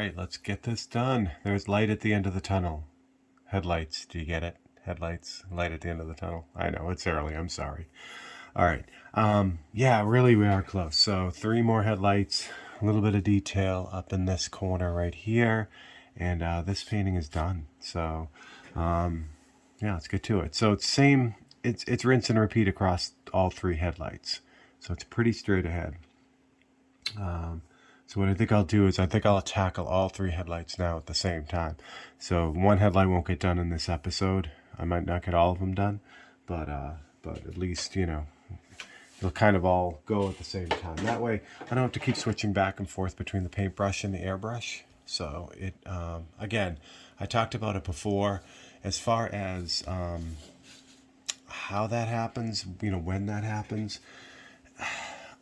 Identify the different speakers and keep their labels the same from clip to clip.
Speaker 1: right, let's get this done. There's light at the end of the tunnel. Headlights, do you get it? Headlights, light at the end of the tunnel. I know, it's early, I'm sorry. All right. Yeah, really, we are close. So 3 more headlights, a little bit of detail up in this corner right here, and this painting is done. So, yeah, let's get to it. So it's same. It's rinse and repeat across all 3 headlights. So it's pretty straight ahead. So what I think I'll do is I think I'll tackle all 3 headlights now at the same time. So one headlight won't get done in this episode. I might not get all of them done, but at least, they'll kind of all go at the same time. That way I don't have to keep switching back and forth between the paintbrush and the airbrush. So it, again, I talked about it before as far as how that happens, when that happens.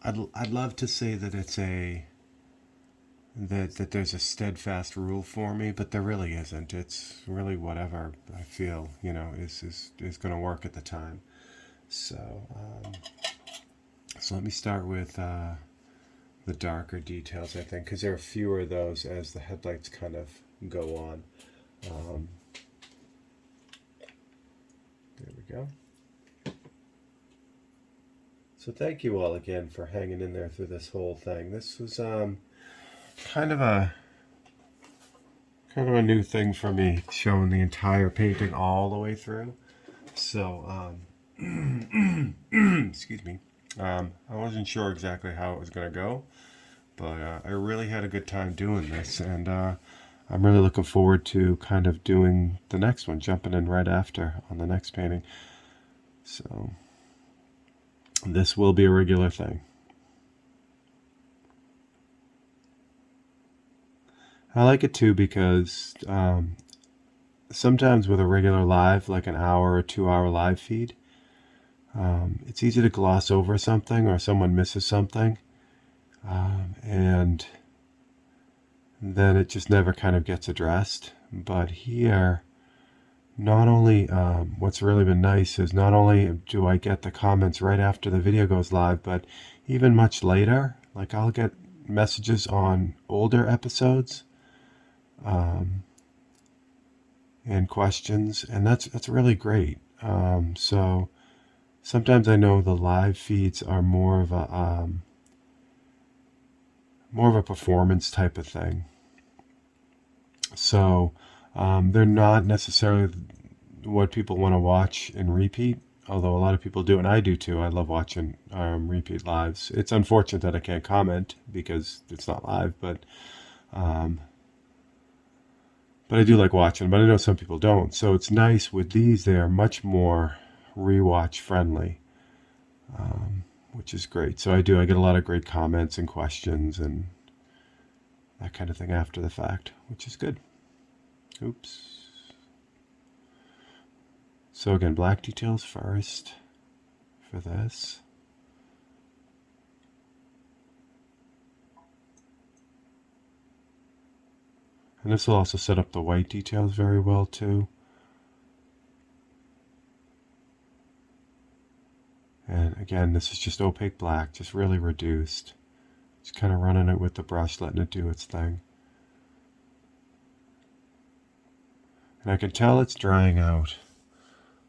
Speaker 1: I'd love to say that it's that there's a steadfast rule for me, but there really isn't. It's really whatever I feel, is going to work at the time. So, so let me start with the darker details, I think, because there are fewer of those as the headlights kind of go on. There we go. So thank you all again for hanging in there through this whole thing. This was kind of a new thing for me, showing the entire painting all the way through. So excuse me. I wasn't sure exactly how it was going to go, but I really had a good time doing this, and I'm really looking forward to kind of doing the next one, jumping in right after on the next painting. So this will be a regular thing. I like it too because sometimes with a regular live, like an hour or 2 hour live feed, it's easy to gloss over something or someone misses something, and then it just never kind of gets addressed. But here, not only, what's really been nice is not only do I get the comments right after the video goes live, but even much later, like I'll get messages on older episodes and questions, and that's really great. So sometimes I know the live feeds are more of a performance type of thing. So they're not necessarily what people want to watch and repeat, although a lot of people do, and I do too. I love watching repeat lives. It's unfortunate that I can't comment because it's not live, but I do like watching, but I know some people don't. So it's nice with these, they are much more rewatch friendly, which is great. So I get a lot of great comments and questions and that kind of thing after the fact, which is good. Oops. So again, black details first for this. And this will also set up the white details very well too. And again, this is just opaque black, just really reduced. Just kind of running it with the brush, letting it do its thing. And I can tell it's drying out.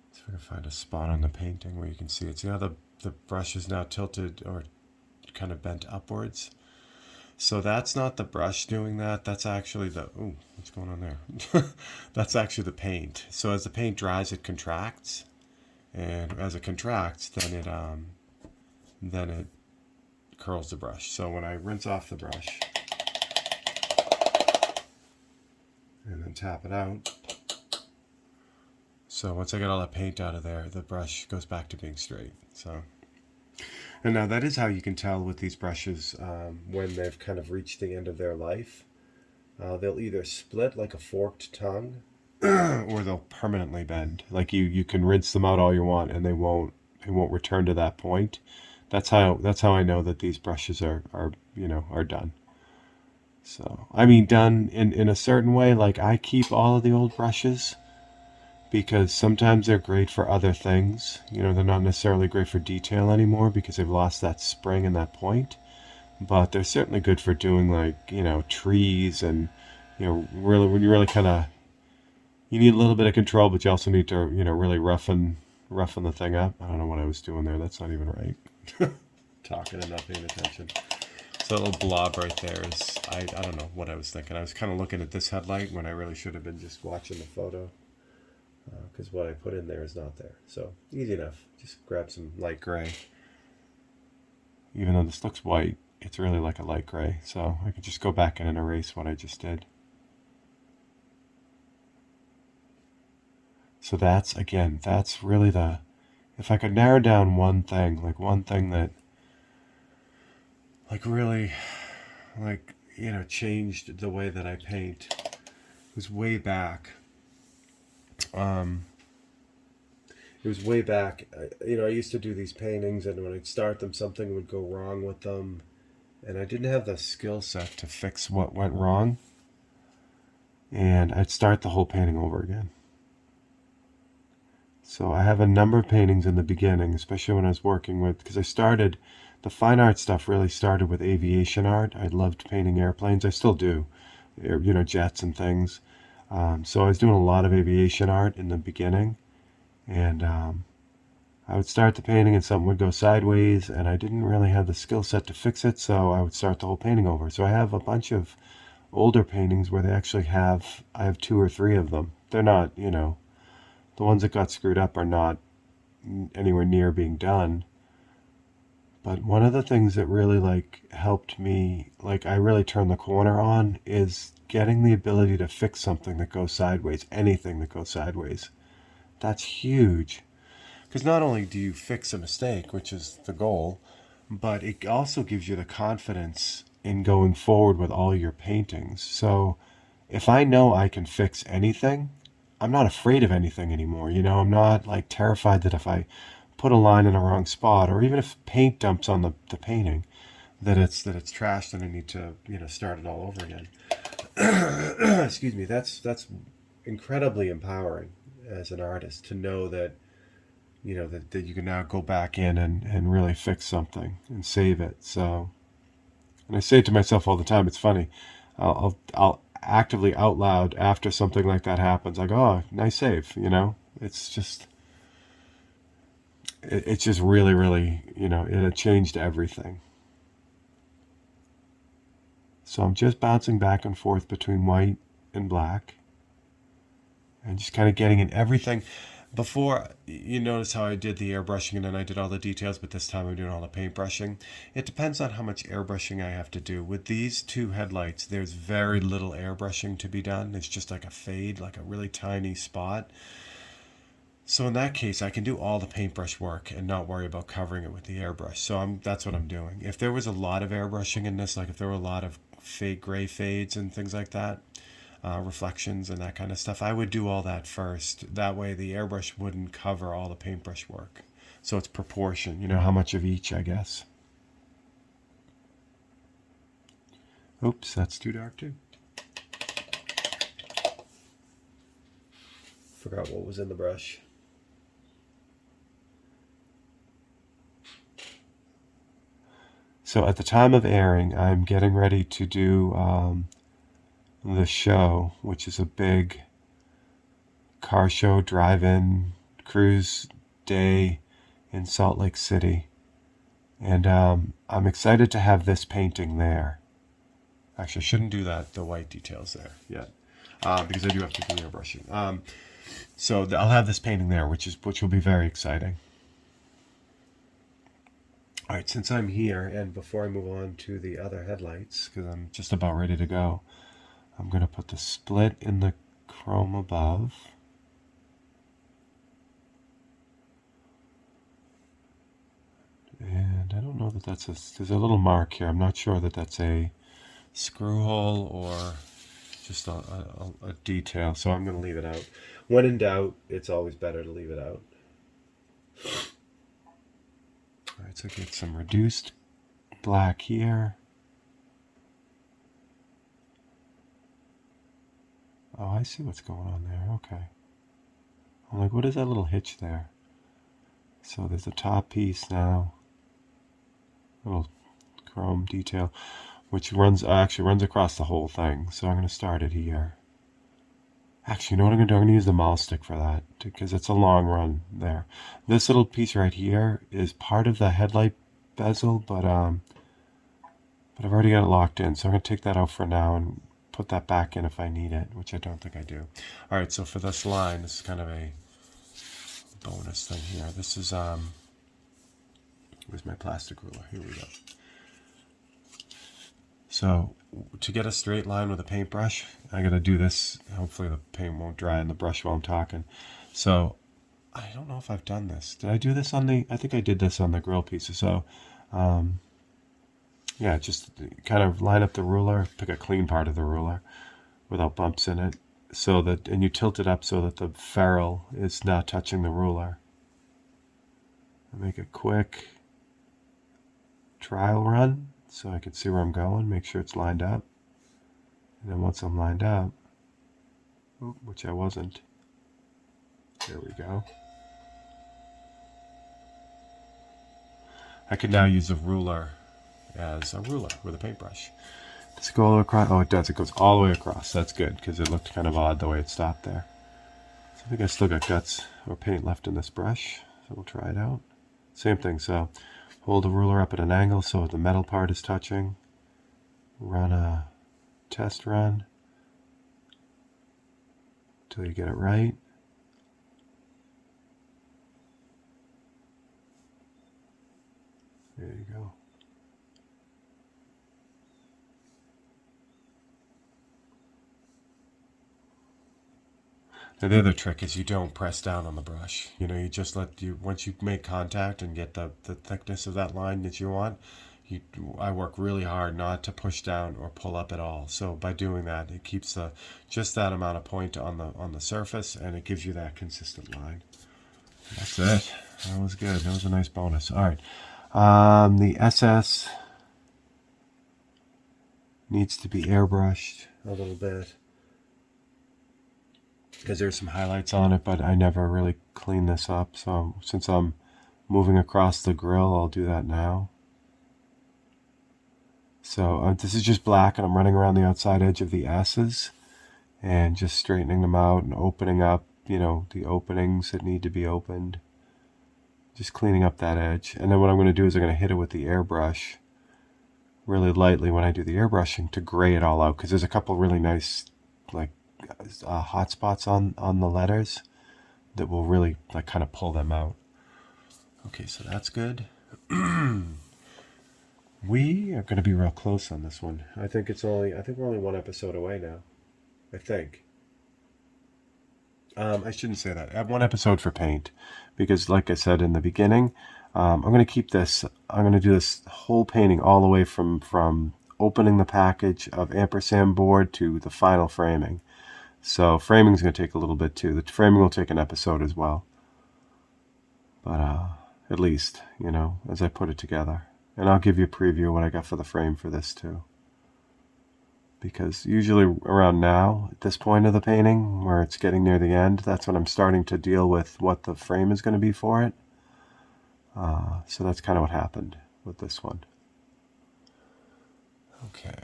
Speaker 1: Let's see if I can find a spot on the painting where you can see it. See how the brush is now tilted or kind of bent upwards? So that's not the brush doing that. That's actually ooh, what's going on there? That's actually the paint. So as the paint dries, it contracts. And as it contracts, then it curls the brush. So when I rinse off the brush and then tap it out, so once I get all that paint out of there, the brush goes back to being straight. So, and now that is how you can tell with these brushes when they've kind of reached the end of their life. They'll either split like a forked tongue, or they'll permanently bend. Like you can rinse them out all you want, and they won't return to that point. That's how I know that these brushes are done. So I mean, done in a certain way. Like I keep all of the old brushes because sometimes they're great for other things. They're not necessarily great for detail anymore because they've lost that spring and that point. But they're certainly good for doing like trees and really when you really kind of you need a little bit of control, but you also need to really roughen the thing up. I don't know what I was doing there. That's not even right. Talking and not paying attention. So that little blob right there is I don't know what I was thinking. I was kind of looking at this headlight when I really should have been just watching the photo, because what I put in there is not there. So easy enough. Just grab some light gray. Even though this looks white, it's really like a light gray. So I could just go back in and erase what I just did. So that's really if I could narrow down one thing, like one thing that like really like changed the way that I paint, was way back. It was way back. I used to do these paintings, and when I'd start them, something would go wrong with them, and I didn't have the skill set to fix what went wrong, and I'd start the whole painting over again. So I have a number of paintings in the beginning, especially when I was working with, because I started, the fine art stuff really started with aviation art. I loved painting airplanes. I still do, jets and things. So I was doing a lot of aviation art in the beginning, and I would start the painting and something would go sideways, and I didn't really have the skill set to fix it, so I would start the whole painting over. So I have a bunch of older paintings where I have two or three of them. They're not, the ones that got screwed up are not anywhere near being done. But one of the things that really helped me, I really turned the corner on, is getting the ability to fix something that goes sideways, anything that goes sideways. That's huge. Because not only do you fix a mistake, which is the goal, but it also gives you the confidence in going forward with all your paintings. So if I know I can fix anything, I'm not afraid of anything anymore. I'm not terrified that if I put a line in a wrong spot, or even if paint dumps on the painting, that it's trashed and I need to start it all over again. Excuse me. That's incredibly empowering as an artist to know that that you can now go back in and really fix something and save it. So, and I say it to myself all the time. It's funny. I'll actively out loud after something like that happens. I go, oh, nice save. It's just really, really, it changed everything. So I'm just bouncing back and forth between white and black, and just kind of getting in everything. Before, you notice how I did the airbrushing and then I did all the details, but this time I'm doing all the paintbrushing. It depends on how much airbrushing I have to do. With these two headlights, there's very little airbrushing to be done. It's just like a fade, like a really tiny spot. So in that case, I can do all the paintbrush work and not worry about covering it with the airbrush. So that's what I'm doing. If there was a lot of airbrushing in this, like if there were a lot of fade gray fades and things like that, reflections and that kind of stuff, I would do all that first. That way the airbrush wouldn't cover all the paintbrush work. So it's proportion, how much of each, I guess. Oops, that's too dark too. Forgot what was in the brush. So at the time of airing, I'm getting ready to do the show, which is a big car show, drive-in, cruise day in Salt Lake City. And I'm excited to have this painting there. Actually, I shouldn't do the white details there yet, because I do have to do airbrushing. So I'll have this painting there, which will be very exciting. All right, since I'm here, and before I move on to the other headlights, because I'm just about ready to go, I'm going to put the split in the chrome above. And I don't know that there's a little mark here. I'm not sure that that's a screw hole or just a detail, so I'm going to leave it out. When in doubt, it's always better to leave it out. All right, so get some reduced black here. Oh, I see what's going on there. Okay. I'm like, what is that little hitch there? So there's a top piece now. Little chrome detail. which actually runs across the whole thing. So I'm going to start it here. Actually, you know what I'm going to do? I'm going to use the maul stick for that because it's a long run there. This little piece right here is part of the headlight bezel, but I've already got it locked in, so I'm going to take that out for now and put that back in if I need it, which I don't think I do. All right, so for this line, this is kind of a bonus thing here. This is where's my plastic ruler? Here we go. So to get a straight line with a paintbrush, I got to do this. Hopefully the paint won't dry in the brush while I'm talking. So I don't know if I've done this. Did I do this on the? I think I did this on the grill pieces. So yeah, just kind of line up the ruler, pick a clean part of the ruler without bumps in it, so that, and you tilt it up so that the ferrule is not touching the ruler. Make a quick trial run so I can see where I'm going, make sure it's lined up. And then once I'm lined up, which I wasn't, there we go. I can now use a ruler as a ruler with a paintbrush. Does it go all the way across? Oh, it does. It goes all the way across. That's good because it looked kind of odd the way it stopped there. So I think I still got guts or paint left in this brush, so we'll try it out. Same thing, so hold the ruler up at an angle so the metal part is touching. Run a test run until you get it right. There you go. Now the other trick is you don't press down on the brush. You know, you just once you make contact and get the thickness of that line that you want, I work really hard not to push down or pull up at all. So by doing that, it keeps just that amount of point on the surface, and it gives you that consistent line. That's it. That was good. That was a nice bonus. All right. The SS needs to be airbrushed a little bit because there's some highlights on it, but I never really cleaned this up. So since I'm moving across the grill, I'll do that now. So this is just black, and I'm running around the outside edge of the S's and just straightening them out and opening up, the openings that need to be opened. Just cleaning up that edge. And then what I'm going to do is I'm going to hit it with the airbrush really lightly when I do the airbrushing to gray it all out, because there's a couple really nice hot spots on the letters that will really kind of pull them out. Okay, so that's good. We are going to be real close on this one. I think we're only one episode away now. I think. I shouldn't say that. I have one episode for paint because, like I said in the beginning, I'm going to keep this. I'm going to do this whole painting all the way from opening the package of ampersand board to the final framing. So framing is going to take a little bit too. The framing will take an episode as well. But at least, as I put it together. And I'll give you a preview of what I got for the frame for this too. Because usually around now, at this point of the painting, where it's getting near the end, that's when I'm starting to deal with what the frame is going to be for it. So that's kind of what happened with this one. Okay.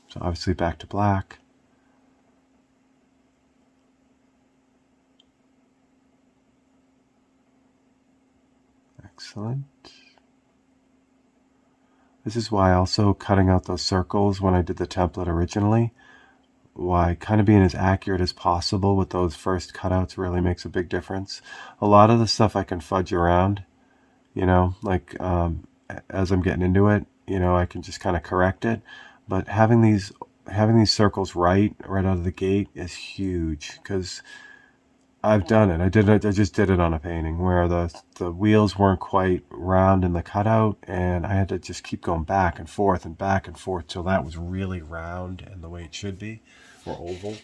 Speaker 1: So obviously back to black. Excellent. This is why also cutting out those circles when I did the template originally, why kind of being as accurate as possible with those first cutouts really makes a big difference. A lot of the stuff I can fudge around, as I'm getting into it, I can just kind of correct it. But having these circles right out of the gate is huge, because I've done it. I just did it on a painting where the wheels weren't quite round in the cutout, and I had to just keep going back and forth till that was really round and the way it should be, or oval.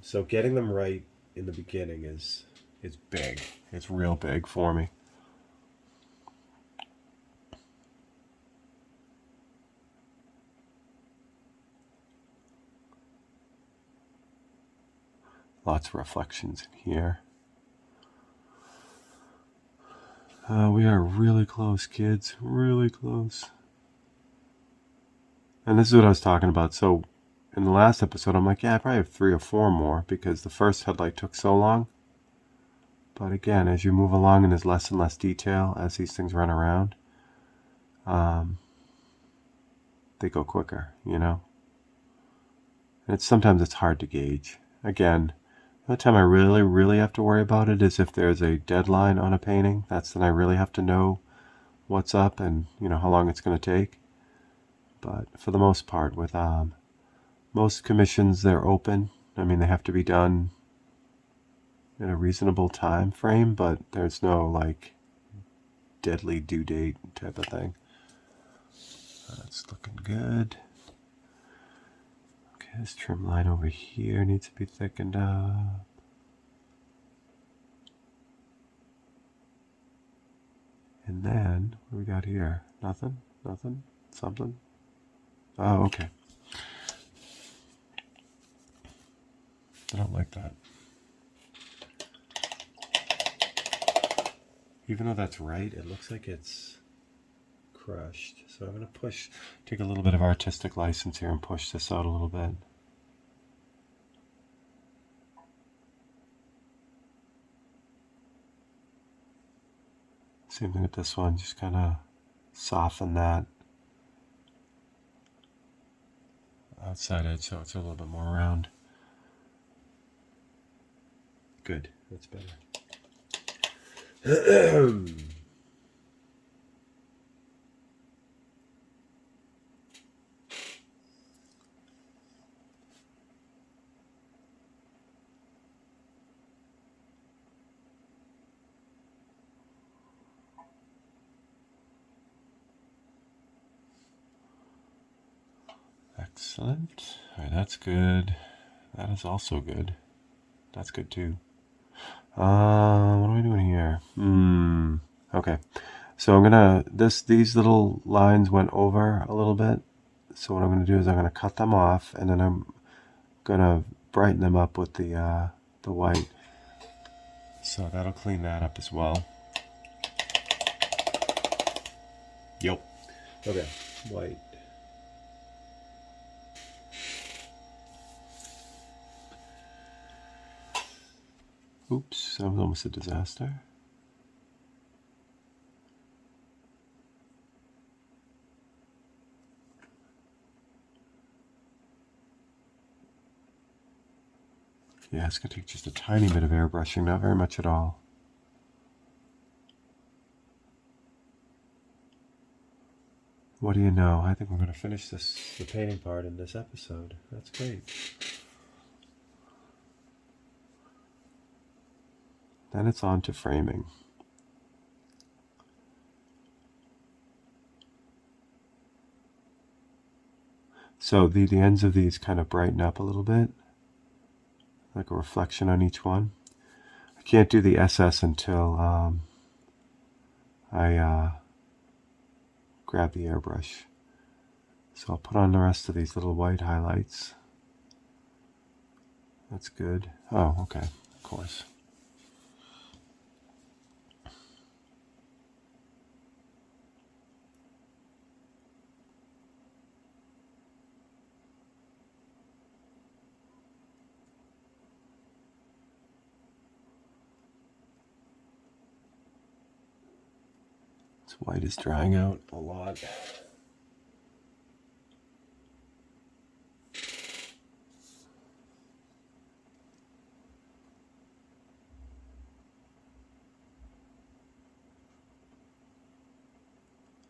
Speaker 1: So getting them right in the beginning is big. It's real big for me. Lots of reflections in here. We are really close, kids. Really close. And this is what I was talking about. So in the last episode, I'm like, yeah, I probably have 3 or 4 more because the first headlight took so long. But again, as you move along and there's less and less detail as these things run around, they go quicker, you know? And sometimes it's hard to gauge. Again, the time I really, really have to worry about it is if there's a deadline on a painting. That's when I really have to know what's up and, you know, how long it's going to take. But for the most part, with most commissions, they're open. I mean, they have to be done in a reasonable time frame, but there's no like deadly due date type of thing. That's looking good. Okay, this trim line over here needs to be thickened up. And then, what do we got here? Nothing? Nothing? Something? Oh, okay. I don't like that. Even though that's right, it looks like it's crushed. So I'm going to take a little bit of artistic license here and push this out a little bit. Same thing with this one, just kind of soften that outside edge so it's a little bit more round. Good, that's better. Excellent. All right, that's good. That is also good. That's good too. What am I doing here? Okay. So I'm gonna these little lines went over a little bit. So what I'm gonna do is I'm gonna cut them off, and then I'm gonna brighten them up with the white. So that'll clean that up as well. Yep. Okay. White. Oops, that was almost a disaster. Yeah, it's going to take just a tiny bit of airbrushing, not very much at all. What do you know? I think we're going to finish the painting part in this episode. That's great. Then it's on to framing. So the ends of these kind of brighten up a little bit, like a reflection on each one. I can't do the SS until I grab the airbrush. So I'll put on the rest of these little white highlights. That's good. Oh, okay, of course. This white is drying out a lot.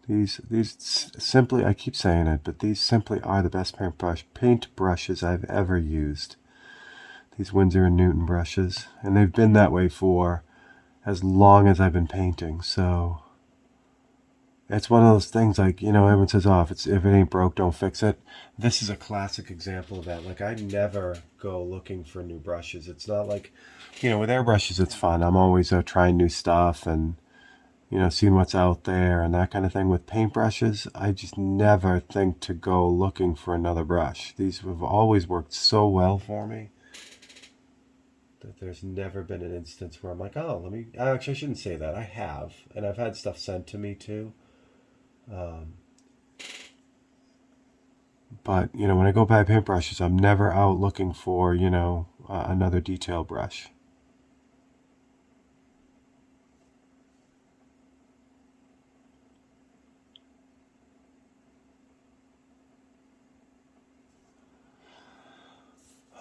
Speaker 1: These simply, I keep saying it, but these simply are the best paint brushes I've ever used. These Winsor & Newton brushes, and they've been that way for as long as I've been painting. So it's one of those things, like, you know, everyone says, oh, if it ain't broke, don't fix it. This is a classic example of that. Like, I never go looking for new brushes. It's not like, you know, with airbrushes, it's fun. I'm always trying new stuff and, you know, seeing what's out there and that kind of thing. With paintbrushes, I just never think to go looking for another brush. These have always worked so well for me that there's never been an instance where I'm like, oh, actually, I shouldn't say that. I have, and I've had stuff sent to me too. But, when I go buy paintbrushes, I'm never out looking for, another detail brush.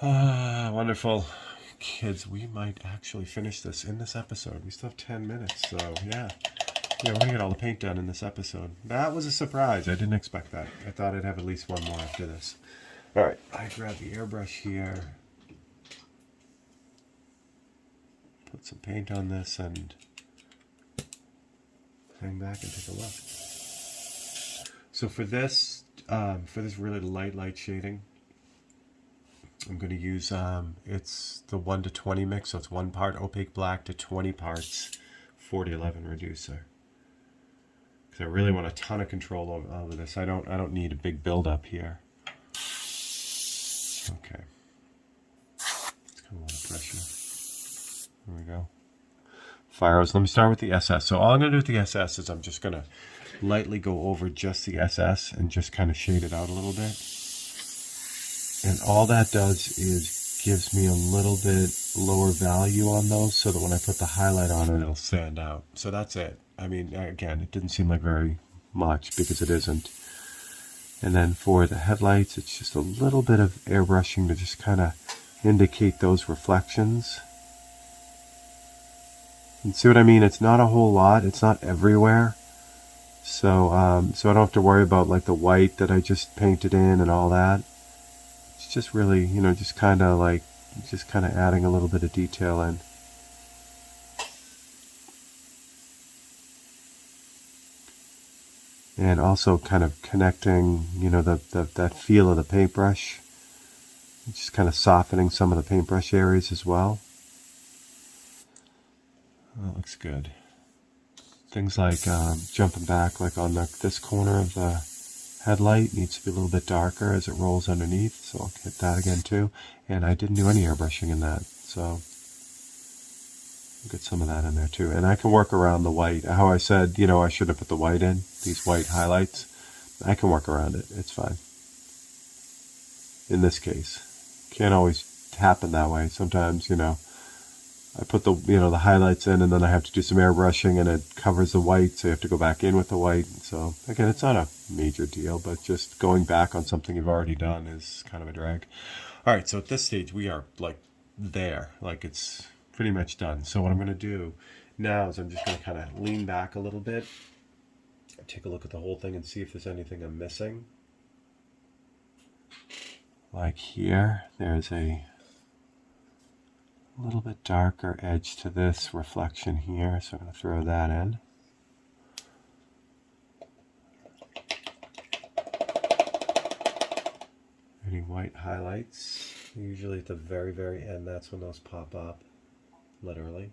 Speaker 1: Wonderful. Kids, we might actually finish this in this episode. We still have 10 minutes, so yeah. Yeah, we're going to get all the paint done in this episode. That was a surprise. I didn't expect that. I thought I'd have at least one more after this. All right, I grab the airbrush here. Put some paint on this and hang back and take a look. So for this really light shading, I'm going to use, it's the 1 to 20 mix, so it's 1 part opaque black to 20 parts 4011 reducer. Because I really want a ton of control over this. I don't need a big build-up here. Okay. It's kind of a lot of pressure. There we go. Fire hose. Let me start with the SS. So all I'm going to do with the SS is I'm just going to lightly go over just the SS and just kind of shade it out a little bit. And all that does is gives me a little bit lower value on those so that when I put the highlight on it, it'll stand out. So that's it. I mean, again, it didn't seem like very much because it isn't. And then for the headlights, it's just a little bit of airbrushing to just kind of indicate those reflections. And see what I mean? It's not a whole lot. It's not everywhere. So, so I don't have to worry about like the white that I just painted in and all that. It's just really, just kind of adding a little bit of detail in. And also kind of connecting, that feel of the paintbrush. Just kind of softening some of the paintbrush areas as well. That looks good. Things like jumping back, like on this corner of the headlight needs to be a little bit darker as it rolls underneath, so I'll hit that again too. And I didn't do any airbrushing in that, so I'll get some of that in there too. And I can work around the white. How I said, I should have put the white in, these white highlights. I can work around it, it's fine. In this case. Can't always happen that way. Sometimes, I put the the highlights in and then I have to do some airbrushing and it covers the white, so you have to go back in with the white. So again, it's not a major deal, but just going back on something you've already done is kind of a drag. All right, so at this stage we are like there, like it's pretty much done. So what I'm going to do now is I'm just going to kind of lean back a little bit, take a look at the whole thing and see if there's anything I'm missing. Like here, there's a little bit darker edge to this reflection here, so I'm going to throw that in. Any white highlights, usually at the very, very end, that's when those pop up, literally.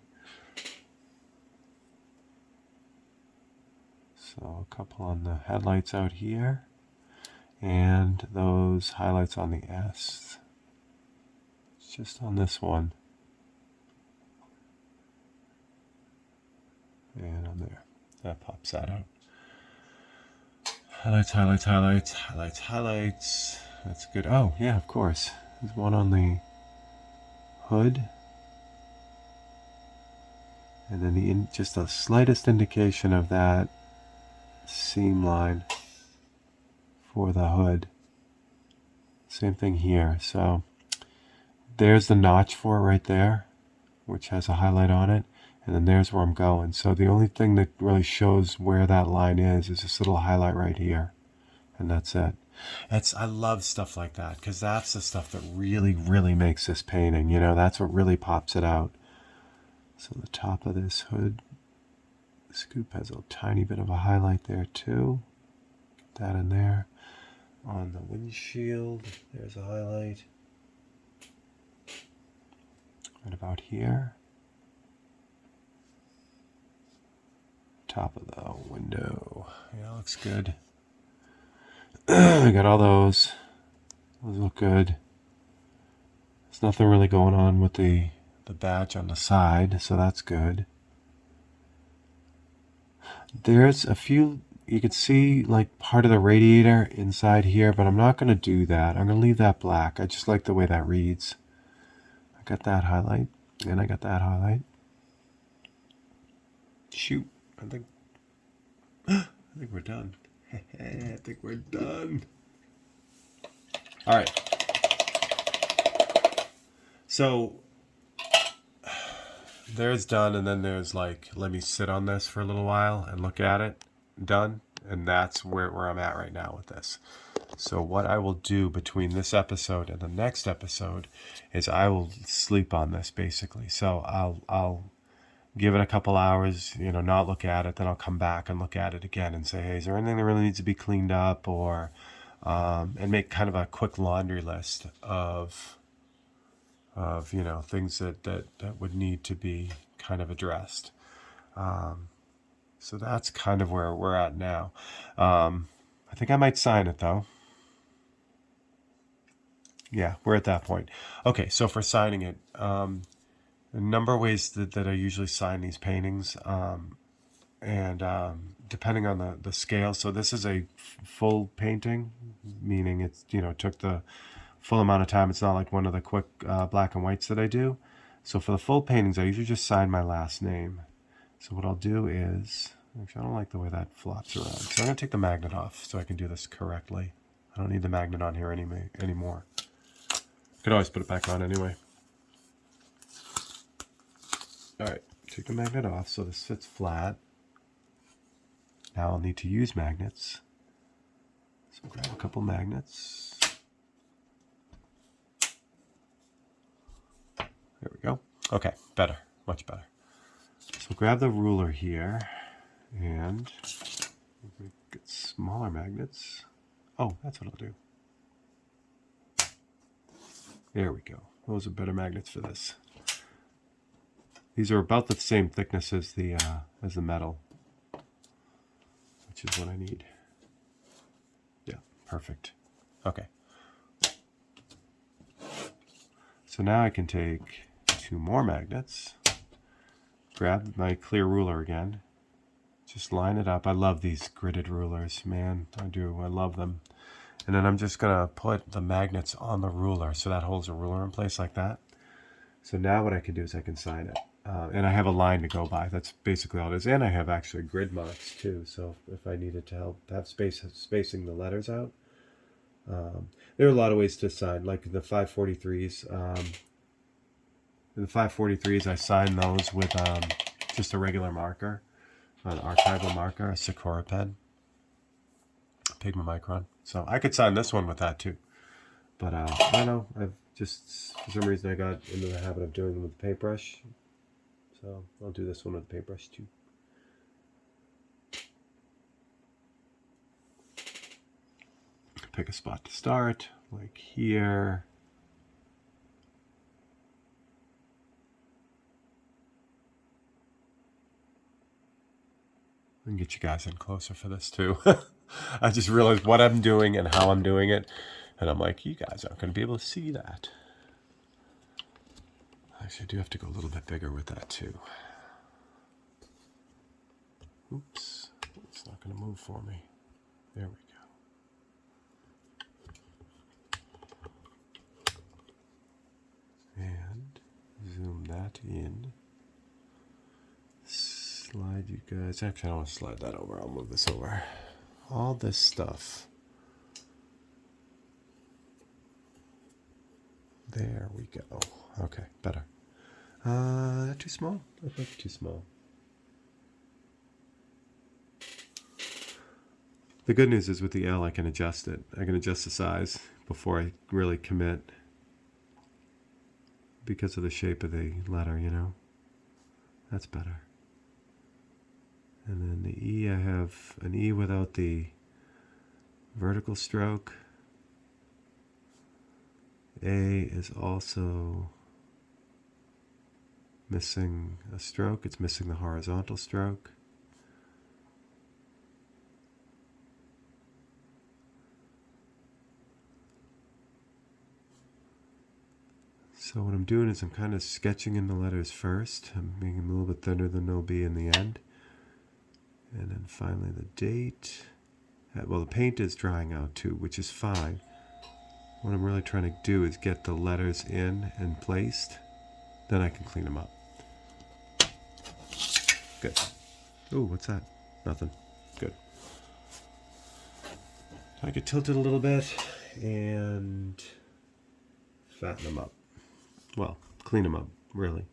Speaker 1: So a couple on the headlights out here, and those highlights on the S. It's just on this one. And on there. That pops that out. Highlights, highlights, highlights, highlights, highlights. That's good. Oh, yeah, of course. There's one on the hood. And then just the slightest indication of that seam line for the hood. Same thing here. So there's the notch for it right there, which has a highlight on it. And then there's where I'm going. So the only thing that really shows where that line is this little highlight right here. And that's it. I love stuff like that, because that's the stuff that really, really makes this painting. That's what really pops it out. So the top of this hood scoop has a tiny bit of a highlight there too. Get that in there. On the windshield, there's a highlight. Right about here. Top of the window. Yeah, looks good. I got all those. Those look good. There's nothing really going on with the badge on the side, so that's good. There's a few you can see like part of the radiator inside here, but I'm not going to do that. I'm going to leave that black. I just like the way that reads. I got that highlight, and I got that highlight. Shoot, I think we're done. I think we're done. All right. So there's done, and then there's like, let me sit on this for a little while and look at it. Done. And that's where I'm at right now with this. So what I will do between this episode and the next episode is I will sleep on this basically. So I'll give it a couple hours, not look at it, then I'll come back and look at it again and say, hey, is there anything that really needs to be cleaned up, or and make kind of a quick laundry list of things that would need to be kind of addressed. So that's kind of where we're at now. I think I might sign it though. Yeah, we're at that point. Okay, so for signing it, a number of ways that I usually sign these paintings, and depending on the scale. So this is a full painting, meaning it's took the full amount of time. It's not like one of the quick black and whites that I do. So for the full paintings, I usually just sign my last name. So what I'll do is, actually I don't like the way that flops around. So I'm going to take the magnet off so I can do this correctly. I don't need the magnet on here anymore. Could always put it back on anyway. All right, take the magnet off so this sits flat. Now I'll need to use magnets. So grab a couple magnets. There we go. Okay, better, much better. So grab the ruler here and get smaller magnets. Oh, that's what I'll do. There we go. Those are better magnets for this. These are about the same thickness as the metal, which is what I need. Yeah, perfect. Okay. So now I can take 2 more magnets, grab my clear ruler again, just line it up. I love these gridded rulers, man. I do. I love them. And then I'm just going to put the magnets on the ruler so that holds a ruler in place like that. So now what I can do is I can sign it. And I have a line to go by. That's basically all it is. And I have actually grid marks too. So if I needed to have spacing the letters out. There are a lot of ways to sign, like the 543s. The 543s, I sign those with just a regular marker, an archival marker, a Sakura pen, Pigma Micron. So I could sign this one with that too. But I don't know. I've just, for some reason, I got into the habit of doing them with a paintbrush. So I'll do this one with a paintbrush too. Pick a spot to start, like here. I can get you guys in closer for this too. I just realized what I'm doing and how I'm doing it. And I'm like, you guys aren't going to be able to see that. Actually, I do have to go a little bit bigger with that too. Oops, it's not going to move for me. There we go. And zoom that in. Slide you guys. Actually, I don't want to slide that over. I'll move this over. All this stuff. There we go. Okay, better. Too small? I think too small. The good news is with the L, I can adjust it. I can adjust the size before I really commit because of the shape of the letter, That's better. And then the E, I have an E without the vertical stroke. A is also missing a stroke. It's missing the horizontal stroke. So what I'm doing is I'm kind of sketching in the letters first. I'm making them a little bit thinner than they'll be in the end. And then finally the date. Well, the paint is drying out too, which is fine. What I'm really trying to do is get the letters in and placed. Then I can clean them up. Good. Ooh, what's that? Nothing. Good. I could tilt it a little bit and fatten them up. Well, clean them up, really.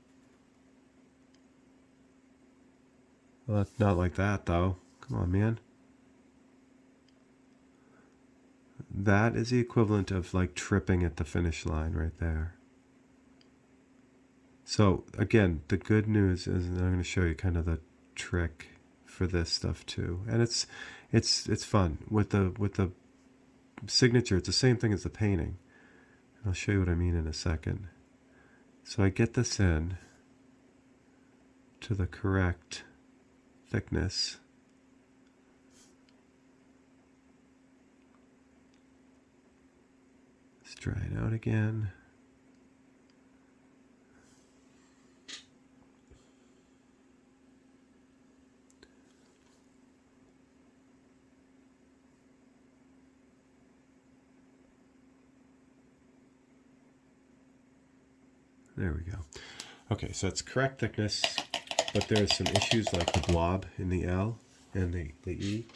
Speaker 1: Well, not like that, though. Come on, man. That is the equivalent of like tripping at the finish line right there. So again, the good news is, and I'm going to show you kind of the trick for this stuff too, and it's fun with the signature. It's the same thing as the painting. I'll show you what I mean in a second. So I get this in to the correct thickness. Let's dry it out again. There we go. Okay, so it's correct thickness, but there's some issues like the blob in the L and the E.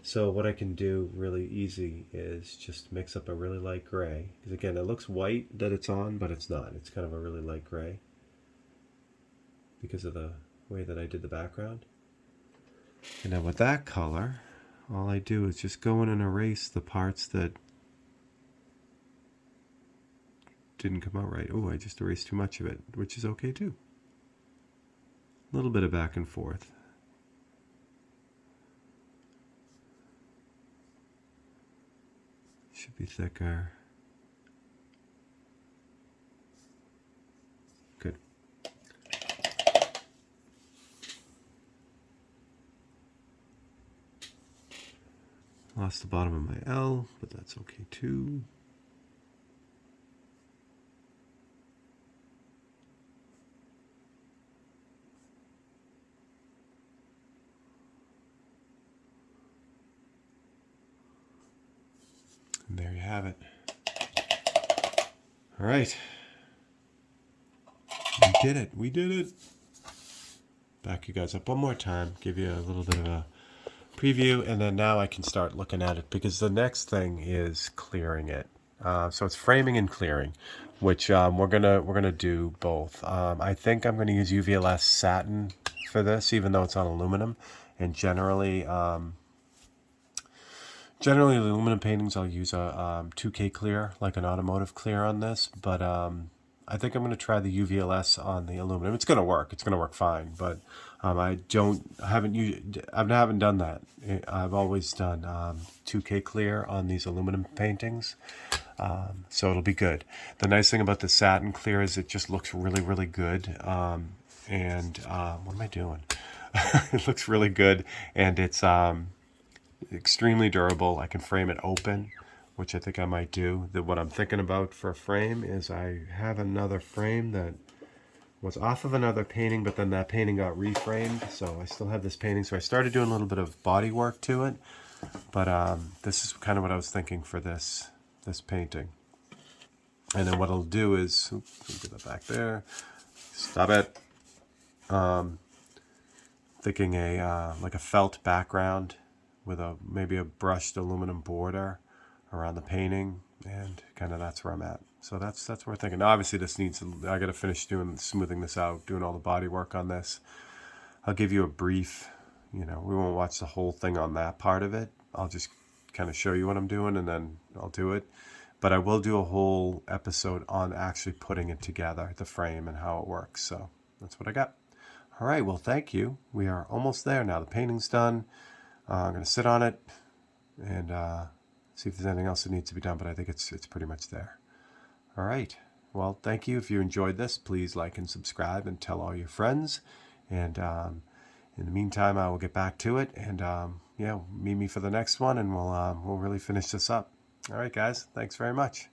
Speaker 1: So what I can do really easy is just mix up a really light gray. Because again, it looks white that it's on, but it's not. It's kind of a really light gray because of the way that I did the background. And now with that color, all I do is just go in and erase the parts that didn't come out right. Oh, I just erased too much of it, which is okay too. A little bit of back and forth. Should be thicker. Good. Lost the bottom of my L, but that's okay too. And there you have it. All right. We did it. We did it. Back you guys up one more time. Give you a little bit of a preview, and then now I can start looking at it because the next thing is clearing it. So it's framing and clearing, which we're gonna do both. I think I'm gonna use UVLS satin for this, even though it's on aluminum, and generally the aluminum paintings, I'll use a 2K clear, like an automotive clear on this, but I think I'm going to try the UVLS on the aluminum. It's going to work. It's going to work fine, but I haven't done that. I've always done 2K clear on these aluminum paintings, so it'll be good. The nice thing about the satin clear is it just looks really, really good. And what am I doing? It looks really good, and it's extremely durable. I can frame it open, which I think I might do. What I'm thinking about for a frame is I have another frame that was off of another painting, but then that painting got reframed, so I still have this painting. So I started doing a little bit of body work to it, but this is kind of what I was thinking for this painting. And then what I'll do is, oops, let me get that back there. Stop it. Thinking like a felt background with maybe a brushed aluminum border around the painting, and kind of that's where I'm at. So that's what we're thinking. Now, obviously, I got to finish smoothing this out, doing all the body work on this. I'll give you a brief. We won't watch the whole thing on that part of it. I'll just kind of show you what I'm doing, and then I'll do it. But I will do a whole episode on actually putting it together, the frame and how it works. So that's what I got. All right. Well, thank you. We are almost there now. The painting's done. I'm going to sit on it and see if there's anything else that needs to be done, but I think it's pretty much there. All right. Well, thank you. If you enjoyed this, please like and subscribe and tell all your friends. And in the meantime, I will get back to it, and meet me for the next one, and we'll really finish this up. All right, guys. Thanks very much.